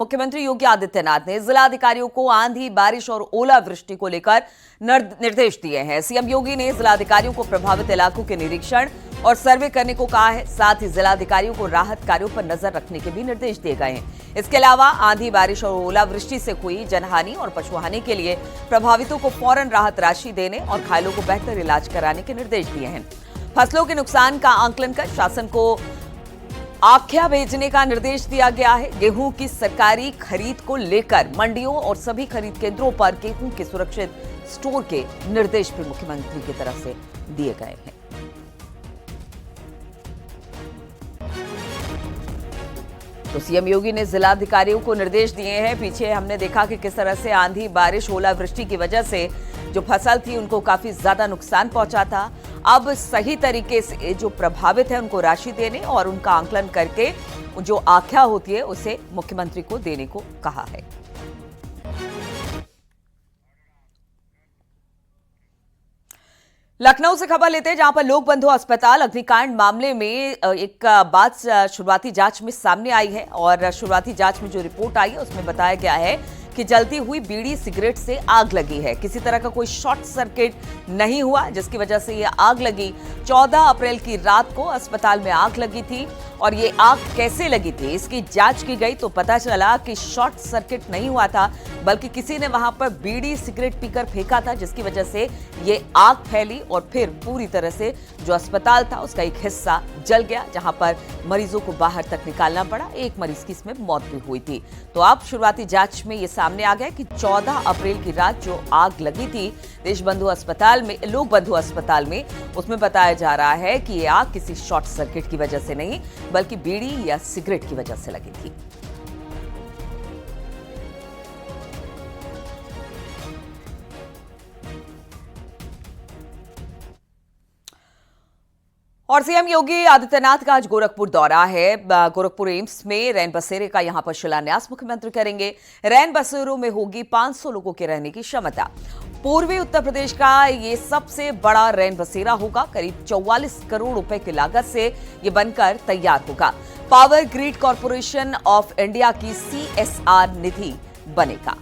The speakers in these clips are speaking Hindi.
मुख्यमंत्री योगी आदित्यनाथ ने जिला अधिकारियों को आंधी, बारिश और ओलावृष्टि को लेकर निर्देश दिए हैं। सीएम योगी ने जिला अधिकारियों को प्रभावित इलाकों के निरीक्षण और सर्वे करने को कहा है। साथ ही जिला अधिकारियों को राहत कार्यों पर नजर रखने के भी निर्देश दिए गए हैं। इसके अलावा आंधी, बारिश और ओलावृष्टि से हुई जनहानि और पशुहानि के लिए प्रभावितों को फौरन राहत राशि देने और घायलों को बेहतर इलाज कराने के निर्देश दिए हैं। फसलों के नुकसान का आंकलन कर शासन को आख्या भेजने का निर्देश दिया गया है। गेहूं की सरकारी खरीद को लेकर मंडियों और सभी खरीद केंद्रों पर गेहूं के सुरक्षित स्टोर के निर्देश भी मुख्यमंत्री की तरफ से दिए गए हैं। तो सीएम योगी ने जिलाधिकारियों को निर्देश दिए हैं। पीछे हमने देखा कि किस तरह से आंधी, बारिश, ओलावृष्टि की वजह से जो फसल थी उनको काफी ज्यादा नुकसान पहुंचा था। अब सही तरीके से जो प्रभावित है उनको राशि देने और उनका आकलन करके जो आख्या होती है उसे मुख्यमंत्री को देने को कहा है। लखनऊ से खबर लेते हैं, जहां पर लोक बंधु अस्पताल अग्निकांड मामले में एक बात शुरुआती जांच में सामने आई है और शुरुआती जांच में जो रिपोर्ट आई है उसमें बताया गया है कि जलती हुई बीड़ी सिगरेट से आग लगी है। किसी तरह का कोई शॉर्ट सर्किट नहीं हुआ जिसकी वजह से यह आग लगी। 14 अप्रैल की रात को अस्पताल में आग लगी थी और ये आग कैसे लगी थी इसकी जांच की गई तो पता चला कि शॉर्ट सर्किट नहीं हुआ था, बल्कि किसी ने वहां पर बीड़ी सिगरेट पीकर फेंका था, जिसकी वजह से ये आग फैली और फिर पूरी तरह से जो अस्पताल था उसका एक हिस्सा जल गया, जहां पर मरीजों को बाहर तक निकालना पड़ा। एक मरीज की इसमें मौत भी हुई थी। तो अब शुरुआती जांच में ये सामने आ गया कि 14 अप्रैल की रात जो आग लगी थी देश बंधु अस्पताल में, लोक बंधु अस्पताल में, उसमें बताया जा रहा है कि ये आग किसी शॉर्ट सर्किट की वजह से नहीं बल्कि बीड़ी या सिगरेट की वजह से लगी थी। और सीएम योगी आदित्यनाथ का आज गोरखपुर दौरा है। गोरखपुर एम्स में रैन बसेरे का यहां पर शिलान्यास मुख्यमंत्री करेंगे। रैन बसेरों में होगी 500 लोगों के रहने की क्षमता। पूर्वी उत्तर प्रदेश का ये सबसे बड़ा रैन बसेरा होगा। करीब 44 करोड़ रुपए की लागत से ये बनकर तैयार होगा। Power grid corporation of India की CSR निधि बनेगा।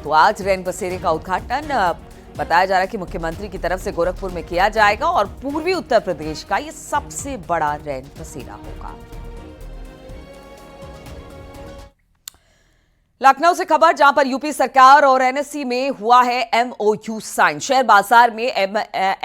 तो आज रैन बसेरे का उद्घाटन बताया जा रहा है कि मुख्यमंत्री की तरफ से गोरखपुर में किया जाएगा और पूर्वी उत्तर प्रदेश का ये सबसे बड़ा रैन बसेरा होगा। लखनऊ से खबर, जहां पर यूपी सरकार और NSE में हुआ है MOU साइन। शेयर बाजार में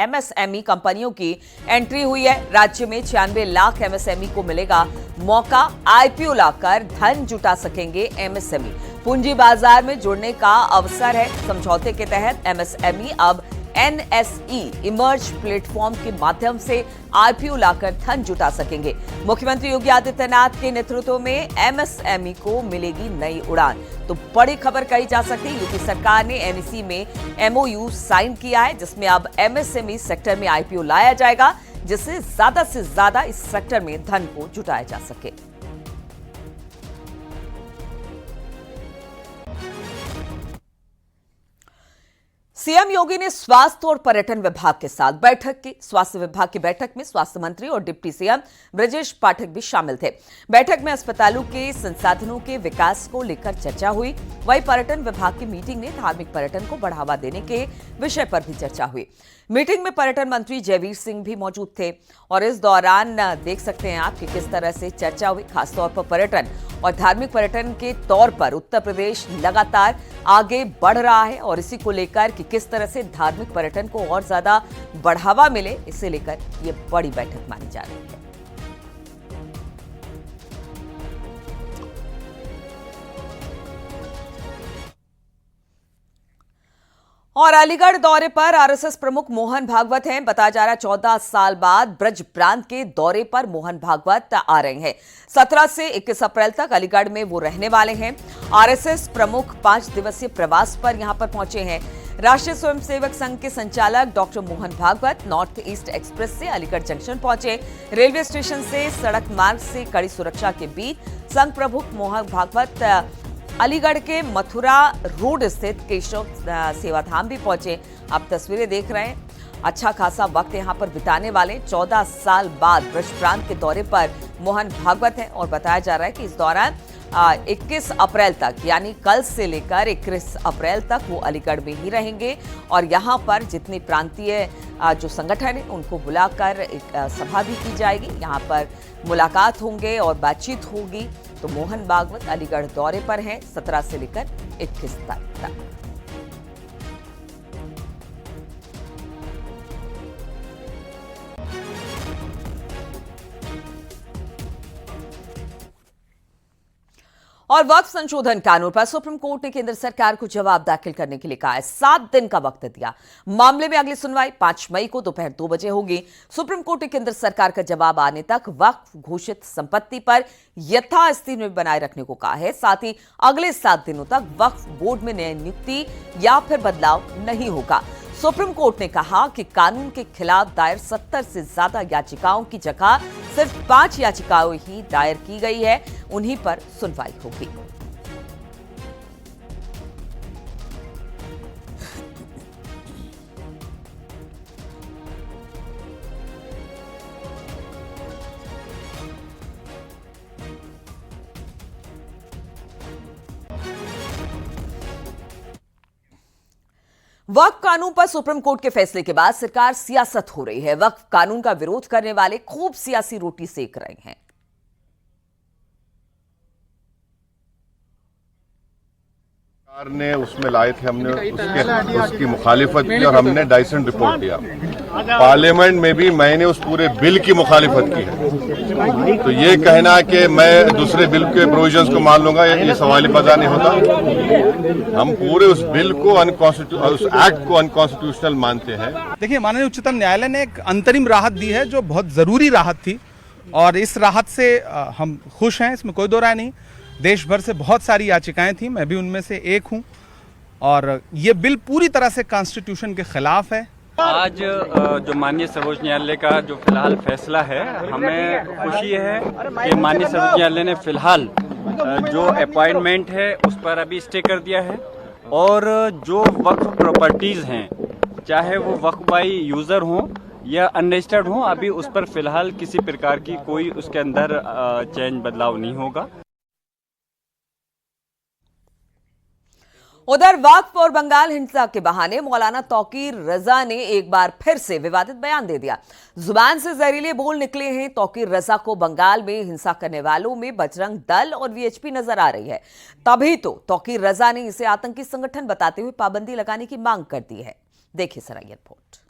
MSME कंपनियों की एंट्री हुई है। राज्य में 96 लाख MSME को मिलेगा मौका। IPO लाकर धन जुटा सकेंगे MSME। पूंजी बाजार में जुड़ने का अवसर है। समझौते के तहत MSME अब NSE इमर्ज प्लेटफॉर्म के माध्यम से IPO लाकर धन जुटा सकेंगे। मुख्यमंत्री योगी आदित्यनाथ के नेतृत्व में MSME को मिलेगी नई उड़ान। तो बड़ी खबर कही जा सकती है, यूपी सरकार ने NSE में MOU साइन किया है, जिसमें अब MSME सेक्टर में IPO लाया जाएगा, जिससे ज्यादा से ज्यादा इस सेक्टर में धन को जुटाया जा सके। सीएम योगी ने स्वास्थ्य और पर्यटन विभाग के साथ बैठक की। स्वास्थ्य विभाग की बैठक में स्वास्थ्य मंत्री और डिप्टी सीएम ब्रजेश पाठक भी शामिल थे। बैठक में अस्पतालों के संसाधनों के विकास को लेकर चर्चा हुई। वहीं पर्यटन विभाग की मीटिंग में धार्मिक पर्यटन को बढ़ावा देने के विषय पर भी चर्चा हुई। मीटिंग में पर्यटन मंत्री जयवीर सिंह भी मौजूद थे और इस दौरान देख सकते हैं आप कि किस तरह से चर्चा हुई। खासतौर पर पर्यटन और धार्मिक पर्यटन के तौर पर उत्तर प्रदेश लगातार आगे बढ़ रहा है और इसी को लेकर कि किस तरह से धार्मिक पर्यटन को और ज्यादा बढ़ावा मिले, इसे लेकर ये बड़ी बैठक मानी जा रही है। और अलीगढ़ दौरे पर RSS प्रमुख मोहन भागवत हैं। बताया जा रहा है 14 साल बाद ब्रज प्रांत के दौरे पर मोहन भागवत आ रहे हैं। 17 से 21 अप्रैल तक अलीगढ़ में वो रहने वाले हैं। RSS प्रमुख 5 दिवसीय प्रवास पर यहां पर पहुंचे हैं। राष्ट्रीय स्वयंसेवक संघ के संचालक doctor Mohan Bhagwat North East Express से अलीगढ़ जंक्शन पहुंचे। रेलवे स्टेशन से सड़क मार्ग से कड़ी सुरक्षा के बीच संघ प्रमुख मोहन भागवत अलीगढ़ के मथुरा रोड स्थित केशव सेवाधाम भी पहुंचे। आप तस्वीरें देख रहे हैं, अच्छा खासा वक्त यहां पर बिताने वाले 14 साल बाद ब्रज प्रांत के दौरे पर मोहन भागवत हैं और बताया जा रहा है कि इस दौरान 21 अप्रैल तक, यानी कल से लेकर 21 अप्रैल तक वो अलीगढ़ में ही रहेंगे और यहाँ पर जितने प्रांतीय जो संगठन है उनको बुलाकर एक सभा भी की जाएगी। यहाँ पर मुलाकात होंगे और बातचीत होगी। तो मोहन भागवत अलीगढ़ दौरे पर हैं 17 से लेकर 21 तारीख तक। और वक्फ संशोधन कानून पर सुप्रीम कोर्ट ने केंद्र सरकार को जवाब दाखिल करने के लिए कहा है। 7 दिन का वक्त दिया। मामले में अगली सुनवाई 5 मई को दोपहर 2 बजे होगी। सुप्रीम कोर्ट ने केंद्र सरकार का जवाब आने तक वक्फ घोषित संपत्ति पर यथास्थिति में बनाए रखने को कहा है। साथ ही अगले 7 दिनों तक वक्फ बोर्ड में नई नियुक्ति या फिर बदलाव नहीं होगा। सुप्रीम कोर्ट ने कहा कि कानून के खिलाफ दायर 70 से ज्यादा याचिकाओं की जगह सिर्फ 5 याचिकाएं ही दायर की गई है, उन्हीं पर सुनवाई होगी। वक्फ कानून पर सुप्रीम कोर्ट के फैसले के बाद सरकार सियासत हो रही है। वक्फ कानून का विरोध करने वाले खूब सियासी रोटी सेक रहे हैं। सरकार ने उसमें लाए थे, हमने उसकी मुखालिफत की और हमने डाइसेंट रिपोर्ट दिया। पार्लियामेंट में भी मैंने उस पूरे बिल की मुखालिफत की है। तो ये कहना कि मैं दूसरे बिल के प्रोविजंस को मान लूंगा, ये सवाल पैदा नहीं होता। हम पूरे उस बिल को उस एक्ट को अनकॉन्स्टिट्यूशनल मानते हैं। देखिए, माननीय उच्चतम न्यायालय ने एक अंतरिम राहत दी है जो बहुत जरूरी राहत थी और इस राहत से हम खुश हैं, इसमें कोई दो राय नहीं। देश भर से बहुत सारी याचिकाएं थी, मैं भी उनमें से एक हूं और ये बिल पूरी तरह से कॉन्स्टिट्यूशन के खिलाफ है। आज जो माननीय सर्वोच्च न्यायालय का जो फिलहाल फैसला है, हमें खुशी है कि माननीय सर्वोच्च न्यायालय ने फिलहाल जो अपॉइंटमेंट है उस पर अभी स्टे कर दिया है और जो वक्फ प्रॉपर्टीज हैं, चाहे वो वक्फ बाई यूजर हों या अनरजिस्टर्ड हों, अभी उस पर फिलहाल किसी प्रकार की कोई उसके अंदर चेंज बदलाव नहीं होगा। उधर वक्फ और बंगाल हिंसा के बहाने मौलाना तौकीर रजा ने एक बार फिर से विवादित बयान दे दिया। जुबान से जहरीले बोल निकले हैं। तौकीर रजा को बंगाल में हिंसा करने वालों में बजरंग दल और वीएचपी नजर आ रही है। तभी तो तौकीर रजा ने इसे आतंकी संगठन बताते हुए पाबंदी लगाने की मांग कर दी है। देखिए जरा ये रिपोर्ट।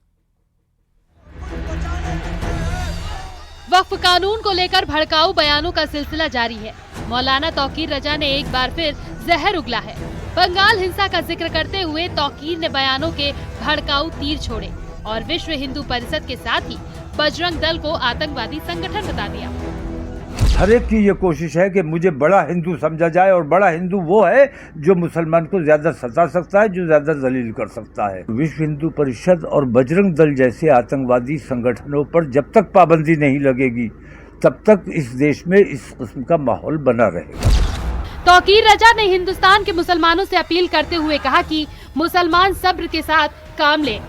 वक्फ कानून को लेकर भड़काऊ बयानों का सिलसिला जारी है। मौलाना तौकीर रजा ने एक बार फिर जहर उगला है। बंगाल हिंसा का जिक्र करते हुए तौकीर ने बयानों के भड़काऊ तीर छोड़े और विश्व हिंदू परिषद के साथ ही बजरंग दल को आतंकवादी संगठन बता दिया। हर एक की ये कोशिश है कि मुझे बड़ा हिंदू समझा जाए और बड़ा हिंदू वो है जो मुसलमान को ज्यादा सता सकता है, जो ज्यादा जलील कर सकता है। विश्व हिंदू परिषद और बजरंग दल जैसे आतंकवादी संगठनों पर जब तक पाबंदी नहीं लगेगी तब तक इस देश में इस किस्म का माहौल बना रहेगा। तौकीर रजा ने हिंदुस्तान के मुसलमानों से अपील करते हुए कहा कि मुसलमान सब्र के साथ काम लें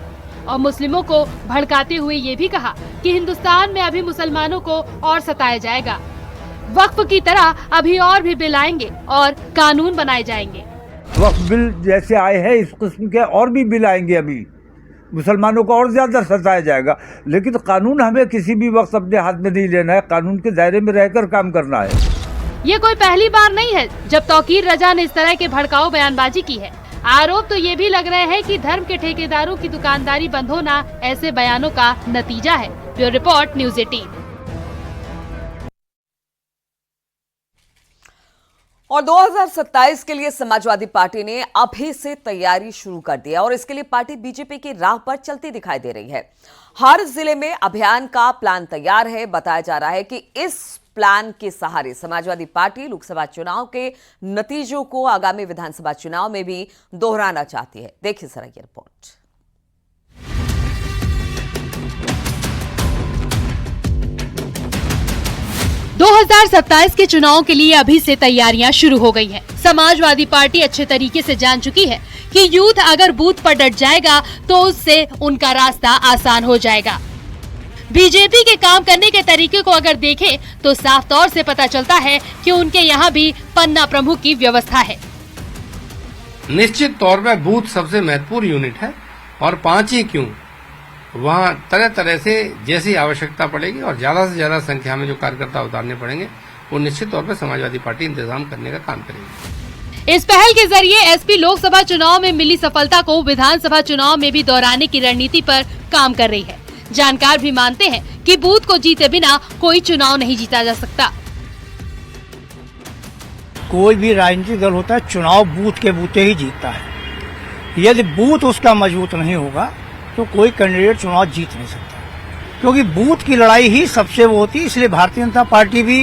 और मुस्लिमों को भड़काते हुए ये भी कहा कि हिंदुस्तान में अभी मुसलमानों को और सताया जाएगा। वक्फ की तरह अभी और भी बिल आएंगे और कानून बनाए जाएंगे। वक्फ बिल जैसे आए हैं इस किस्म के और भी बिल आएंगे, अभी मुसलमानों को और ज्यादा सताया जाएगा। लेकिन कानून हमें किसी भी वक्त अपने हाथ में नहीं लेना है, कानून के दायरे में रहकर काम करना है। ये कोई पहली बार नहीं है जब तौकीर रजा ने इस तरह के भड़काऊ बयानबाजी की है। आरोप तो ये भी लग रहे हैं कि धर्म के ठेकेदारों की दुकानदारी बंद होना ऐसे बयानों का नतीजा है। Bureau report, news 18। और 2027 के लिए समाजवादी पार्टी ने अभी से तैयारी शुरू कर दी है और इसके लिए पार्टी बीजेपी की राह पर चलती दिखाई दे रही है। हर जिले में अभियान का प्लान तैयार है। बताया जा रहा है कि इस प्लान के सहारे समाजवादी पार्टी लोकसभा चुनाव के नतीजों को आगामी विधानसभा चुनाव में भी दोहराना चाहती है। देखिए जरा ये रिपोर्ट। – 2027 के चुनाव के लिए अभी से तैयारियां शुरू हो गई हैं। समाजवादी पार्टी अच्छे तरीके से जान चुकी है कि यूथ अगर बूथ पर डट जाएगा तो उससे उनका रास्ता आसान हो जाएगा। बीजेपी के काम करने के तरीके को अगर देखें तो साफ तौर से पता चलता है कि उनके यहाँ भी पन्ना प्रमुख की व्यवस्था है। निश्चित तौर पर बूथ सबसे महत्वपूर्ण यूनिट है और 5 ही क्यों, वहाँ तरह तरह से जैसी आवश्यकता पड़ेगी और ज्यादा से ज्यादा संख्या में जो कार्यकर्ता उतारने पड़ेंगे वो निश्चित तौर पर समाजवादी पार्टी इंतजाम करने का काम करेगी। इस पहल के जरिए एसपी लोकसभा चुनाव में मिली सफलता को विधानसभा चुनाव में भी दोहराने की रणनीति पर काम कर रही है। जानकार भी मानते हैं कि बूथ को जीते बिना कोई चुनाव नहीं जीता जा सकता। कोई भी राजनीतिक दल होता है चुनाव बूथ के बूते ही जीतता है। यदि बूथ उसका मजबूत नहीं होगा तो कोई कैंडिडेट चुनाव जीत नहीं सकता, क्योंकि बूथ की लड़ाई ही सबसे वो होती है। इसलिए भारतीय जनता पार्टी भी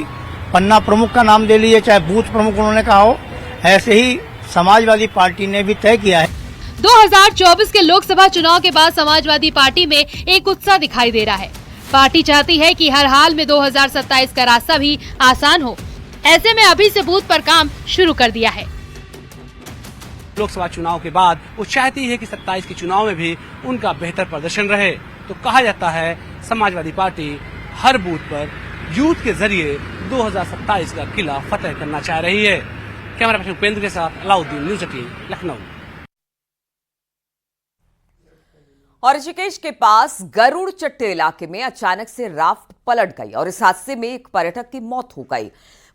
पन्ना प्रमुख का नाम ले लिए, चाहे बूथ प्रमुख उन्होंने कहा हो, ऐसे ही समाजवादी पार्टी ने भी तय किया है। 2024 के लोकसभा चुनाव के बाद समाजवादी पार्टी में एक उत्साह दिखाई दे रहा है। पार्टी चाहती है कि हर हाल में 2027 का रास्ता भी आसान हो। ऐसे में अभी से बूथ पर काम शुरू कर दिया है। लोकसभा चुनाव के बाद वो चाहती है कि 27 के चुनाव में भी उनका बेहतर प्रदर्शन रहे। तो कहा जाता है समाजवादी पार्टी हर बूथ पर यूथ के जरिए 2027 का किला फतेह करना चाह रही है। कैमरा पर्सन उपेंद्र के साथ अलाउद्दीन, न्यूज़ 18 लखनऊ। और ऋषिकेश के पास गरुड़ चट्टे इलाके में अचानक से राफ्ट पलट गई और इस हादसे में एक पर्यटक की मौत हो गई।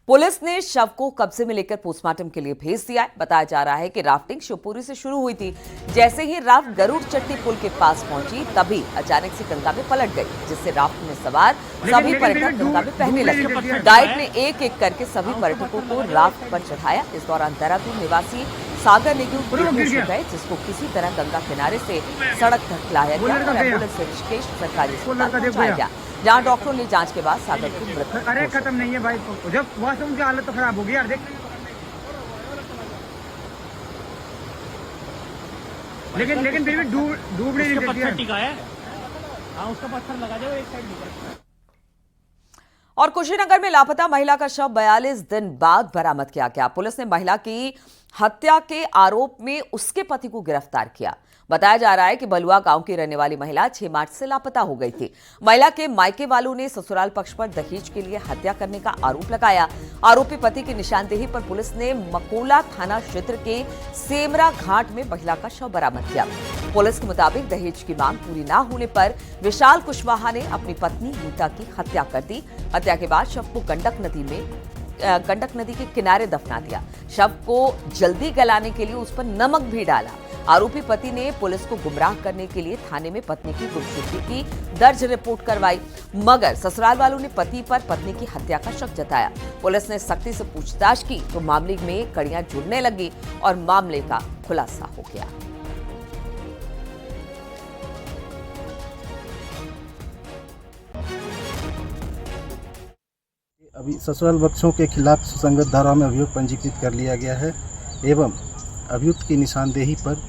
पुलिस ने शव को कब्जे में लेकर पोस्टमार्टम के लिए भेज दिया है। बताया जा रहा है कि राफ्टिंग शिवपुरी से शुरू हुई थी। जैसे ही राफ्ट गरुड़ चट्टी पुल के पास पहुंची तभी अचानक से गंगा में पलट गई, जिससे राफ्ट में सवार सभी पर्यटक गंगा में बहने लगे। गाइड ने एक एक करके सभी पर्यटकों को राफ्ट पर चढ़ाया। इस दौरान देहरादून निवासी सागर नेगी बेहोश हो गए, जिसको किसी तरह गंगा किनारे से सड़क तक लाया गया और एम्बुलेंस से ऋषिकेश सरकारी अस्पताल पहुंचाया गया, जहां डॉक्टरों ने जांच के बाद सागर की मृत्यु। अरे खत्म नहीं है भाई, जब वॉशरूम की हालत तो खराब हो गई यार। देख लेकिन फिर भी डूबने नहीं देती है। हाँ, उसका पत्थर लगा दो एक साइड। और कुशीनगर में लापता महिला का शव 42 दिन बाद बरामद किया गया। पुलिस ने महिला की हत्या के आरोप में उसके पति को गिरफ्तार किया। बताया जा रहा है कि बलुआ गांव की रहने वाली महिला 6 मार्च से लापता हो गई थी। महिला के मायके वालों ने ससुराल पक्ष पर दहेज के लिए हत्या करने का आरोप लगाया। आरोपी पति की निशानदेही पर पुलिस ने मकोला थाना क्षेत्र के सेमरा घाट में महिला का शव बरामद किया। पुलिस के मुताबिक दहेज की मांग पूरी न होने पर विशाल कुशवाहा ने अपनी पत्नी गीता की हत्या कर दी। हत्या के बाद शव को गंडक नदी के किनारे दफना दिया। शव को जल्दी गलाने के लिए उस पर नमक भी डाला। आरोपी पति ने पुलिस को गुमराह करने के लिए थाने में पत्नी की गुमशुदगी की दर्ज रिपोर्ट करवाई, मगर ससुराल वालों ने पति पर पत्नी की हत्या का शक जताया। पुलिस ने सख्ती से पूछताछ की तो मामले में कड़ियां जुड़ने लगी और मामले का खुलासा हो गया। अभी ससुराल पक्षों के खिलाफ सुसंगत धारा में अभियोग पंजीकृत कर लिया गया है एवं अभियुक्त की निशानदेही पर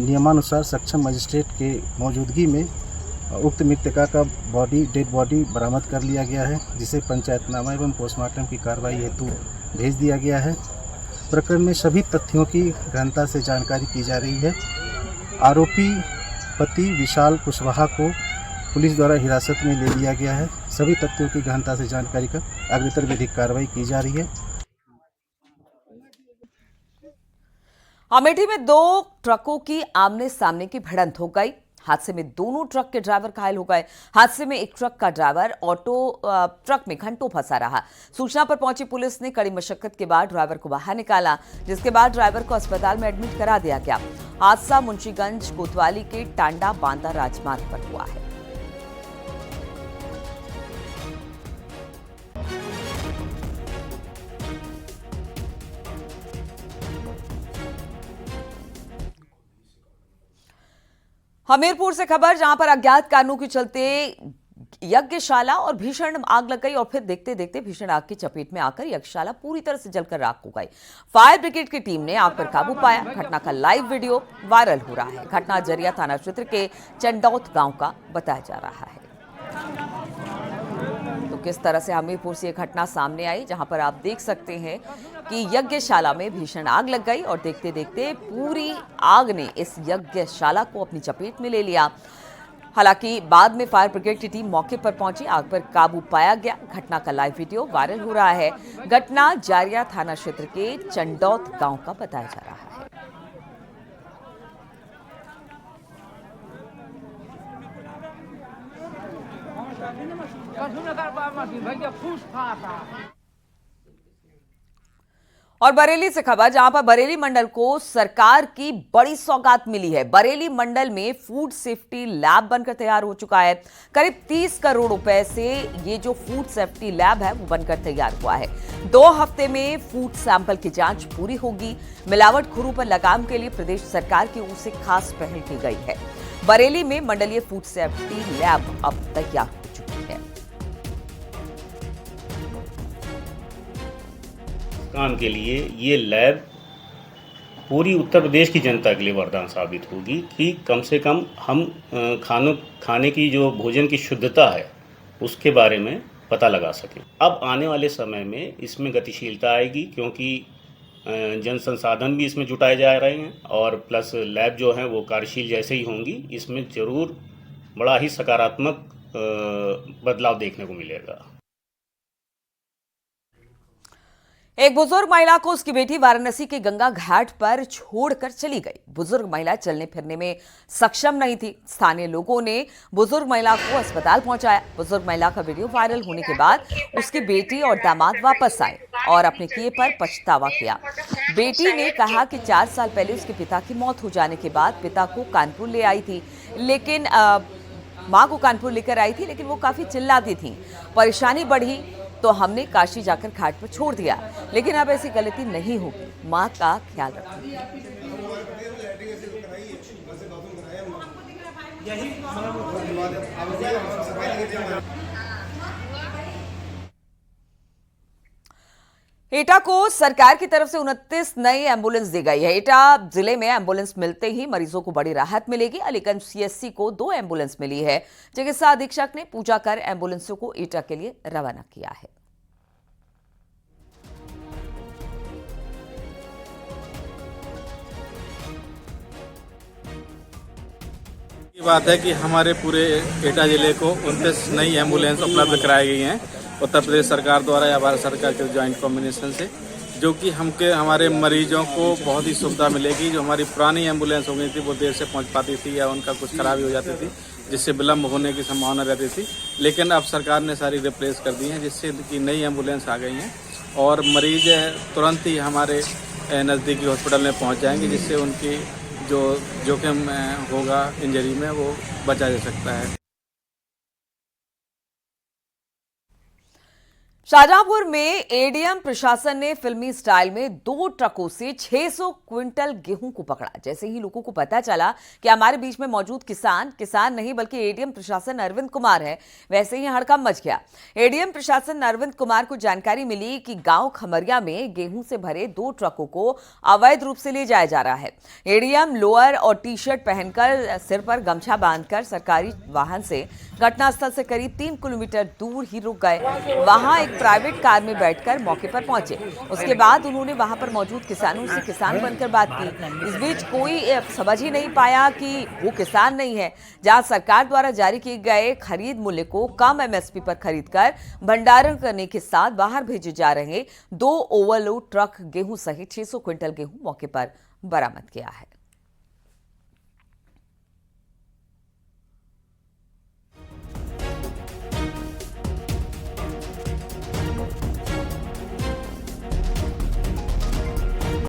नियमानुसार सक्षम मजिस्ट्रेट के मौजूदगी में उक्त मृतका का डेड बॉडी बरामद कर लिया गया है, जिसे पंचायतनामा एवं पोस्टमार्टम की कार्रवाई हेतु भेज दिया गया है। प्रकरण में सभी तथ्यों की गहनता से जानकारी की जा रही है। आरोपी पति विशाल कुशवाहा को पुलिस द्वारा हिरासत में ले लिया गया है। सभी तथ्यों की गहनता से जानकारी कर अग्रतर विधिक कार्रवाई की जा रही है। अमेठी में 2 ट्रकों की आमने सामने की भिड़ंत हो गई। हादसे में दोनों ट्रक के ड्राइवर घायल हो गए। हादसे में एक ट्रक का ड्राइवर ट्रक में घंटों फंसा रहा। सूचना पर पहुंची पुलिस ने कड़ी मशक्कत के बाद ड्राइवर को बाहर निकाला, जिसके बाद ड्राइवर को अस्पताल में एडमिट करा दिया गया। हादसा मुंशीगंज कोतवाली के टांडा बांदा राजमार्ग पर हुआ है। हमीरपुर से खबर, जहां पर अज्ञात कारणों के चलते यज्ञशाला और भीषण आग लग गई और फिर देखते देखते भीषण आग की चपेट में आकर यज्ञशाला पूरी तरह से जलकर राख हो गई। फायर ब्रिगेड की टीम ने आग पर काबू पाया। घटना का लाइव वीडियो वायरल हो रहा है। घटना जरिया थाना क्षेत्र के चंडौत गांव का बताया जा रहा है। तो किस तरह से हमीरपुर से यह घटना सामने आई, जहां पर आप देख सकते हैं कि यज्ञशाला में भीषण आग लग गई और देखते देखते पूरी आग ने इस यज्ञशाला को अपनी चपेट में ले लिया। हालांकि बाद में फायर ब्रिगेड की टीम मौके पर पहुंची, आग पर काबू पाया गया। घटना का लाइव वीडियो वायरल हो रहा है। घटना जारिया थाना क्षेत्र के चंडौत गांव का बताया जा रहा है। और बरेली से खबर, जहां पर बरेली मंडल को सरकार की बड़ी सौगात मिली है। बरेली मंडल में फूड सेफ्टी लैब बनकर तैयार हो चुका है। करीब 30 करोड़ रुपए से ये जो फूड सेफ्टी लैब है वो बनकर तैयार हुआ है। 2 हफ्ते में फूड सैंपल की जांच पूरी होगी। मिलावटखोरों पर लगाम के लिए प्रदेश सरकार की ओर से खास पहल की गई है। बरेली में मंडलीय फूड सेफ्टी लैब अब तैयार हो चुकी है। काम के लिए ये लैब पूरी उत्तर प्रदेश की जनता के लिए वरदान साबित होगी कि कम से कम हम खाने की जो भोजन की शुद्धता है उसके बारे में पता लगा सकें। अब आने वाले समय में इसमें गतिशीलता आएगी क्योंकि जन संसाधन भी इसमें जुटाए जा रहे हैं और प्लस लैब जो हैं वो कार्यशील जैसे ही होंगी। इसमें ज़रूर बड़ा ही सकारात्मक बदलाव देखने को मिलेगा। एक बुजुर्ग महिला को उसकी बेटी वाराणसी के गंगा घाट पर छोड़कर चली गई। बुजुर्ग महिला चलने फिरने में सक्षम नहीं थी। स्थानीय लोगों ने बुजुर्ग महिला को अस्पताल पहुंचाया। बुजुर्ग महिला का वीडियो वायरल होने के बाद उसकी बेटी और दामाद वापस आए और अपने किए पर पछतावा किया। बेटी ने कहा कि 4 साल पहले उसके पिता की मौत हो जाने के बाद पिता को कानपुर ले आई थी, लेकिन मां को कानपुर लेकर आई थी, लेकिन वो काफी चिल्लाती थी। परेशानी बढ़ी तो हमने काशी जाकर घाट पर छोड़ दिया, लेकिन अब ऐसी गलती नहीं होगी। मां का ख्याल रखेंगे। एटा को सरकार की तरफ से 29 नई एम्बुलेंस दी गई है। एटा जिले में एम्बुलेंस मिलते ही मरीजों को बड़ी राहत मिलेगी। अलीगंज सीएससी को 2 एम्बुलेंस मिली है। चिकित्सा अधीक्षक ने पूजा कर एम्बुलेंसों को एटा के लिए रवाना किया है। ये बात है कि हमारे पूरे एटा जिले को 29 नई एम्बुलेंस उपलब्ध कराई गई हैं उत्तर प्रदेश सरकार द्वारा या भारत सरकार के ज्वाइंट कॉम्बिनेशन से, जो कि हमारे मरीजों को बहुत ही सुविधा मिलेगी। जो हमारी पुरानी एम्बुलेंस हो गई थी वो देर से पहुंच पाती थी या उनका कुछ खराबी हो जाती थी जिससे विलम्ब होने की संभावना रहती थी, लेकिन अब सरकार ने सारी रिप्लेस कर दी हैं जिससे कि नई एम्बुलेंस आ गई हैं और मरीज तुरंत ही हमारे नज़दीकी हॉस्पिटल में पहुँच जाएंगे, जिससे उनकी जो जोखिम होगा इंजरी में वो बचा जा सकता है। शाहजहांपुर में एडीएम प्रशासन ने फिल्मी स्टाइल में 2 ट्रकों से 600 क्विंटल गेहूं को पकड़ा। जैसे ही लोगों को पता चला कि हमारे बीच में मौजूद किसान नहीं बल्कि एडीएम प्रशासन अरविंद कुमार है, वैसे ही हड़कंप मच गया। एडीएम प्रशासन अरविंद कुमार को जानकारी मिली कि गांव खमरिया में गेहूं से भरे 2 ट्रकों को अवैध रूप से ले जाया जा रहा है। एडीएम लोअर और टी शर्ट पहनकर सिर पर गमछा बांधकर सरकारी वाहन से घटनास्थल से करीब 3 किलोमीटर दूर ही रुक गए। वहां एक प्राइवेट कार में बैठकर मौके पर पहुंचे। उसके बाद उन्होंने वहां पर मौजूद किसानों से किसान बनकर बात की। इस बीच कोई समझ ही नहीं पाया कि वो किसान नहीं है। जहां सरकार द्वारा जारी किए गए खरीद मूल्य को कम एमएसपी पर खरीदकर भंडारण करने के साथ बाहर भेजे जा रहे 2 ओवरलोड ट्रक गेहूं सहित 600 क्विंटल गेहूं मौके पर बरामद किया है।